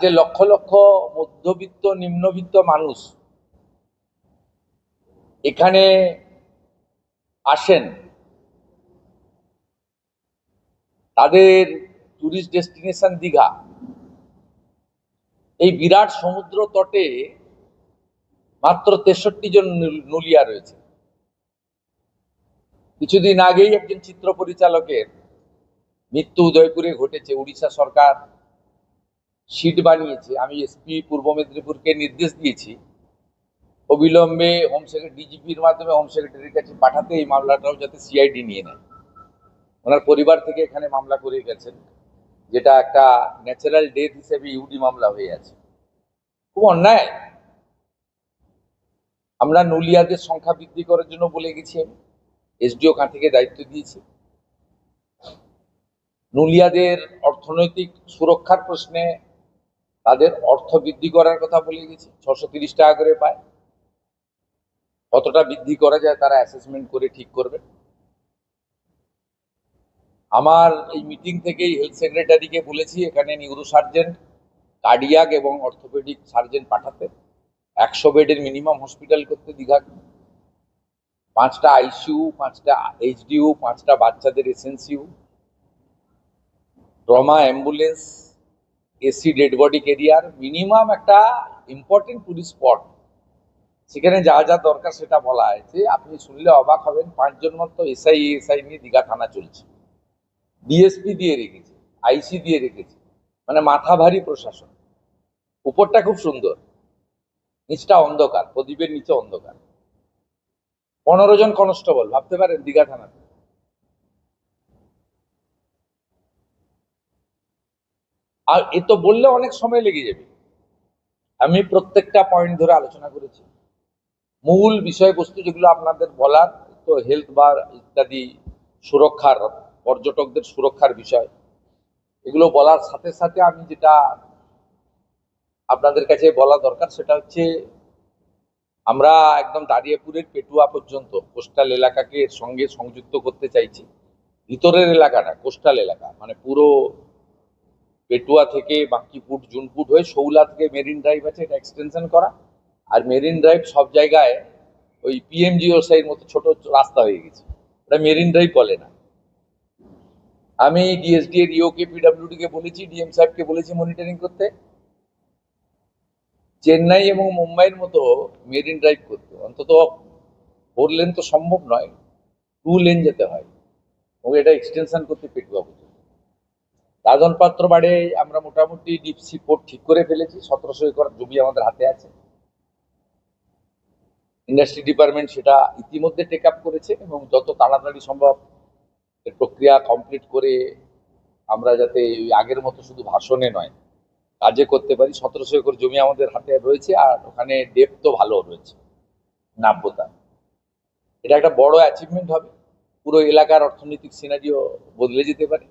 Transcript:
রাজ্যে লক্ষ লক্ষ মধ্যবিত্ত নিম্নবিত্ত মানুষ এখানে আসেন, তাদের টুরিস্ট ডেস্টিনেশন দীঘা। এই বিরাট সমুদ্র তটে মাত্র 63 জন নুলিয়া রয়েছে। কিছুদিন আগেই একজন চিত্র পরিচালকের মৃত্যু উদয়পুরে ঘটেছে। উড়িষ্যা সরকার সিট বানিয়েছে। আমি এসপি পূর্ব মেদিনীপুরকে নির্দেশ দিয়েছি অবিলম্বে হোম সেক্রেটারি, ডিজিপির মাধ্যমে হোম সেক্রেটারির কাছে পাঠাতে এই মামলাটাও যাতে সিআইডি নিয়ে নেয়। ওনার পরিবার থেকে এখানে মামলা করে গেছেন, যেটা একটা ন্যাচারাল ডেথ হিসেবে ইউডি মামলা হয়ে আছে। খুব অন্যায়। আমরা নুলিয়াদের সংখ্যা বৃদ্ধি করার জন্য বলে গেছি, আমি এসডিও কাঁথিকে দায়িত্ব দিয়েছি। নুলিয়াদের অর্থনৈতিক সুরক্ষার প্রশ্নে তাদের অর্থ বৃদ্ধি করার কথা বলে গেছি। 630 টাকা করে পায়, কতটা বৃদ্ধি করা যায় তারা অ্যাসেসমেন্ট করে ঠিক করবে। আমার এই মিটিং থেকেই হেলথ সেক্রেটারিকে বলেছি এখানে নিউরো সার্জেন, কার্ডিয়াক এবং অর্থোপেডিক সার্জেন পাঠাতে, 100 বেডের মিনিমাম হসপিটাল করতে দীঘা, 5টা আইসিইউ, 5টা এইচডিইউ, 5টা বাচ্চাদের SNCU, trauma ambulance, AC dead body career, minimum একটা ইম্পর্টেন্ট টুরিস্ট স্পট। সেখানে যা যা দরকার সেটা বলা হয়েছে। আপনি শুনলে অবাক হবেন, 5 জন মতো এসআই নিয়ে দীঘা থানা চলছে। ডিএসপি দিয়ে রেখেছে, আইসি দিয়ে রেখেছে, মানে মাথা ভারী প্রশাসন। উপরটা খুব সুন্দর, নিচটা অন্ধকার, প্রদীপের নিচে অন্ধকার। 15 জন কনস্টেবল, ভাবতে পারেন দীঘা থানাতে। আর এ তো বললে অনেক সময় লেগে যাবে। আমি প্রত্যেকটা পয়েন্ট ধরে আলোচনা করেছি। মূল বিষয়বস্তু যেগুলো আপনাদের বলার, তো হেলথ বা ইত্যাদি সুরক্ষার, পর্যটকদের সুরক্ষার বিষয়, এগুলো বলার সাথে সাথে আমি যেটা আপনাদের কাছে বলা দরকার সেটা হচ্ছে আমরা একদম দাঁড়িয়াপুরের পেটুয়া পর্যন্ত কোস্টাল এলাকাকে এর সঙ্গে সংযুক্ত করতে চাইছি। ভিতরের এলাকাটা কোস্টাল এলাকা, মানে পুরো পেটুয়া থেকে বাঙ্কিপুট, জুনপুট হয়ে শৌলা থেকে মেরিন ড্রাইভ আছে, এটা এক্সটেনশন করা। আর মেরিন ড্রাইভ সব জায়গায় ওই পিএমজিওসাইয়ের মতো ছোট রাস্তা হয়ে গেছে, ওটা মেরিন ড্রাইভ বলে না। আমি ডিএসডি এর ইওকে পিডব্লিউডি কে বলেছি, ডিএম সাহেবকে বলেছি মনিটরিং করতে, চেন্নাই এবং মুম্বাইয়ের মতো মেরিন ড্রাইভ করতে। অন্তত 4 লেন তো সম্ভব নয়, 2 লেন যেতে হয়, এবং এটা এক্সটেনশন করতে পেটুয়া পর্যন্ত। রাজন পাত্র বাড়ে আমরা মোটামুটি ডিপসি পোর্ট ঠিক করে ফেলেছি, 1700 একর জমি আমাদের হাতে আছে। ইন্ডাস্ট্রি ডিপার্টমেন্ট সেটা ইতিমধ্যে টেক আপ করেছে, এবং যত তাড়াতাড়ি সম্ভব এর প্রক্রিয়া কমপ্লিট করে আমরা যাতে আগের মতো শুধু ভাষণে নয় কাজে করতে পারি। 1700 একর জমি আমাদের হাতে রয়েছে, আর ওখানে ডেপথও ভালো রয়েছে, নাব্যতা। এটা একটা বড় অ্যাচিভমেন্ট হবে, পুরো এলাকার অর্থনৈতিক সিনারিও বদলে যেতে পারে।